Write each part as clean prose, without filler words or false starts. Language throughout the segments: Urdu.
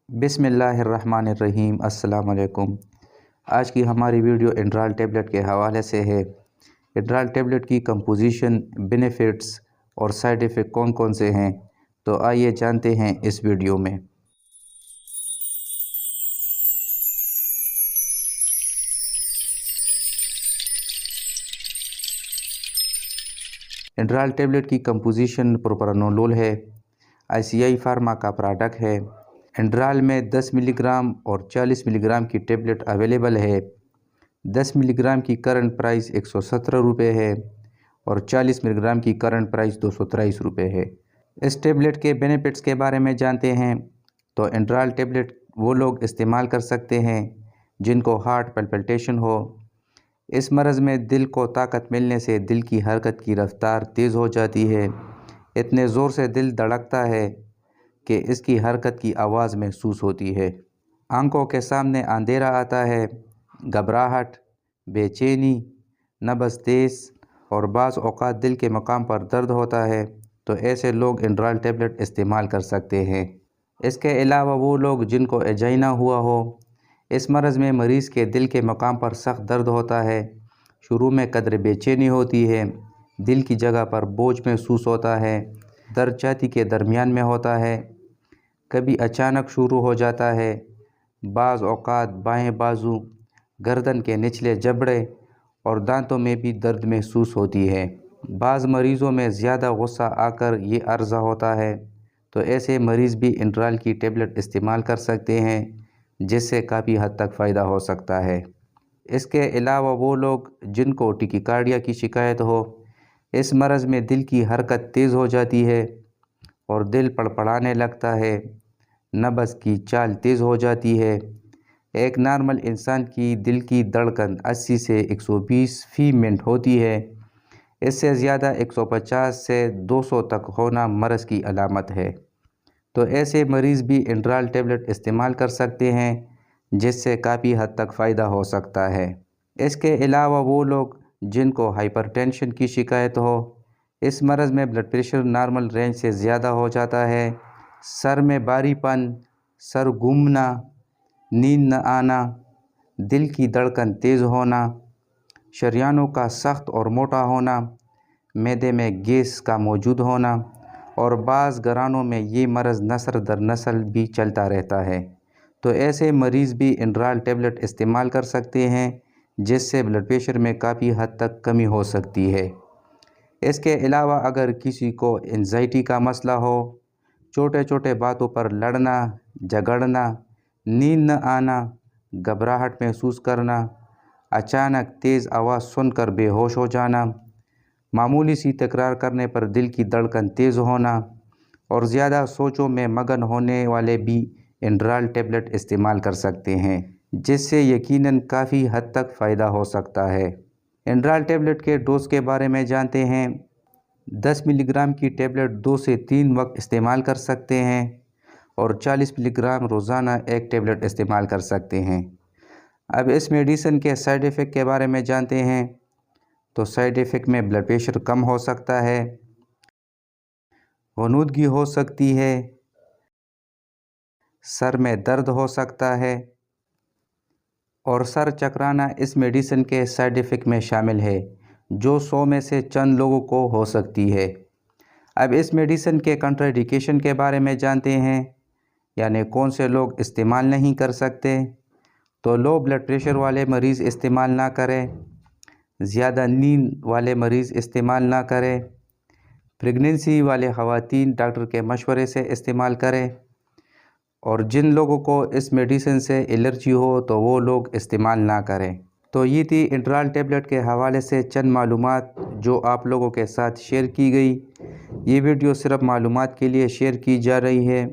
بسم اللہ الرحمن الرحیم۔ السلام علیکم۔ آج کی ہماری ویڈیو انڈرال ٹیبلٹ کے حوالے سے ہے۔ انڈرال ٹیبلٹ کی کمپوزیشن، بینیفٹس اور سائیڈ ایفیکٹ کون کون سے ہیں، تو آئیے جانتے ہیں اس ویڈیو میں۔ انڈرال ٹیبلٹ کی کمپوزیشن پروپرانولول ہے، ICI فارما کا پروڈکٹ ہے۔ انڈرال میں 10 ملی گرام اور 40 ملی گرام کی ٹیبلٹ اویلیبل ہے۔ 10 ملی گرام کی کرنٹ پرائس 117 روپے ہے اور 40 ملی گرام کی کرنٹ پرائس 223 روپے ہے۔ اس ٹیبلٹ کے بینیفٹس کے بارے میں جانتے ہیں تو انڈرال ٹیبلٹ وہ لوگ استعمال کر سکتے ہیں جن کو ہارٹ پلپیٹیشن ہو۔ اس مرض میں دل کو طاقت ملنے سے دل کی حرکت کی رفتار تیز ہو جاتی ہے۔ اتنے زور سے دل دھڑکتا ہے کہ اس کی حرکت کی آواز محسوس ہوتی ہے۔ آنکھوں کے سامنے اندھیرا آتا ہے، گھبراہٹ، بے چینی، نبض تیز اور بعض اوقات دل کے مقام پر درد ہوتا ہے، تو ایسے لوگ انڈرال ٹیبلٹ استعمال کر سکتے ہیں۔ اس کے علاوہ وہ لوگ جن کو انجائنا ہوا ہو، اس مرض میں مریض کے دل کے مقام پر سخت درد ہوتا ہے، شروع میں قدر بے چینی ہوتی ہے، دل کی جگہ پر بوجھ محسوس ہوتا ہے، درد چھاتی کے درمیان میں ہوتا ہے، کبھی اچانک شروع ہو جاتا ہے، بعض اوقات بائیں بازو، گردن کے نچلے جبڑے اور دانتوں میں بھی درد محسوس ہوتی ہے۔ بعض مریضوں میں زیادہ غصہ آ کر یہ عرضہ ہوتا ہے، تو ایسے مریض بھی انڈرال کی ٹیبلٹ استعمال کر سکتے ہیں، جس سے کافی حد تک فائدہ ہو سکتا ہے۔ اس کے علاوہ وہ لوگ جن کو ٹیکیکارڈیا کی شکایت ہو، اس مرض میں دل کی حرکت تیز ہو جاتی ہے اور دل پڑپڑانے لگتا ہے، نبض کی چال تیز ہو جاتی ہے۔ ایک نارمل انسان کی دل کی دھڑکن 80 سے 120 فی منٹ ہوتی ہے، اس سے زیادہ 150 سے 200 تک ہونا مرض کی علامت ہے، تو ایسے مریض بھی انڈرال ٹیبلٹ استعمال کر سکتے ہیں، جس سے کافی حد تک فائدہ ہو سکتا ہے۔ اس کے علاوہ وہ لوگ جن کو ہائپر ٹینشن کی شکایت ہو، اس مرض میں بلڈ پریشر نارمل رینج سے زیادہ ہو جاتا ہے، سر میں بھاری پن، سر گھومنا، نیند نہ آنا، دل کی دھڑکن تیز ہونا، شریانوں کا سخت اور موٹا ہونا، معدے میں گیس کا موجود ہونا اور بعض گھرانوں میں یہ مرض نسل در نسل بھی چلتا رہتا ہے، تو ایسے مریض بھی انڈرال ٹیبلٹ استعمال کر سکتے ہیں، جس سے بلڈ پریشر میں کافی حد تک کمی ہو سکتی ہے۔ اس کے علاوہ اگر کسی کو انزائٹی کا مسئلہ ہو، چھوٹے چھوٹے باتوں پر لڑنا، جھگڑنا، نیند نہ آنا، گھبراہٹ محسوس کرنا، اچانک تیز آواز سن کر بے ہوش ہو جانا، معمولی سی تکرار کرنے پر دل کی دھڑکن تیز ہونا اور زیادہ سوچوں میں مگن ہونے والے بھی انڈرال ٹیبلٹ استعمال کر سکتے ہیں، جس سے یقیناً کافی حد تک فائدہ ہو سکتا ہے۔ انڈرال ٹیبلٹ کے ڈوز کے بارے میں جانتے ہیں۔ 10 ملی گرام کی ٹیبلٹ 2 سے 3 وقت استعمال کر سکتے ہیں اور 40 ملی گرام روزانہ ایک ٹیبلٹ استعمال کر سکتے ہیں۔ اب اس میڈیسن کے سائیڈ ایفیکٹ کے بارے میں جانتے ہیں، تو سائیڈ ایفیکٹ میں بلڈ پریشر کم ہو سکتا ہے، غنودگی ہو سکتی ہے، سر میں درد ہو سکتا ہے اور سر چکرانا اس میڈیسن کے سائیڈ ایفیکٹ میں شامل ہے، جو 100 میں سے چند لوگوں کو ہو سکتی ہے۔ اب اس میڈیسن کے کنٹرا-انڈیکیشن کے بارے میں جانتے ہیں، یعنی کون سے لوگ استعمال نہیں کر سکتے، تو لو بلڈ پریشر والے مریض استعمال نہ کریں، زیادہ نیند والے مریض استعمال نہ کریں، پریگننسی والے خواتین ڈاکٹر کے مشورے سے استعمال کریں، اور جن لوگوں کو اس میڈیسن سے الرجی ہو تو وہ لوگ استعمال نہ کریں۔ تو یہ تھی انڈرال ٹیبلٹ کے حوالے سے چند معلومات جو آپ لوگوں کے ساتھ شیئر کی گئی۔ یہ ویڈیو صرف معلومات کے لیے شیئر کی جا رہی ہے۔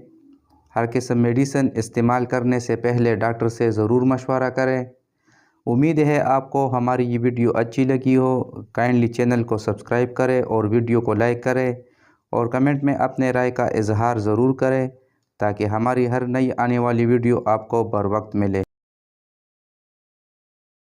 ہر قسم میڈیسن استعمال کرنے سے پہلے ڈاکٹر سے ضرور مشورہ کریں۔ امید ہے آپ کو ہماری یہ ویڈیو اچھی لگی ہو۔ کائنڈلی چینل کو سبسکرائب کریں اور ویڈیو کو لائک کریں اور کمنٹ میں اپنے رائے کا اظہار ضرور کریں، تاکہ ہماری ہر نئی آنے والی ویڈیو آپ کو بر وقت ملے۔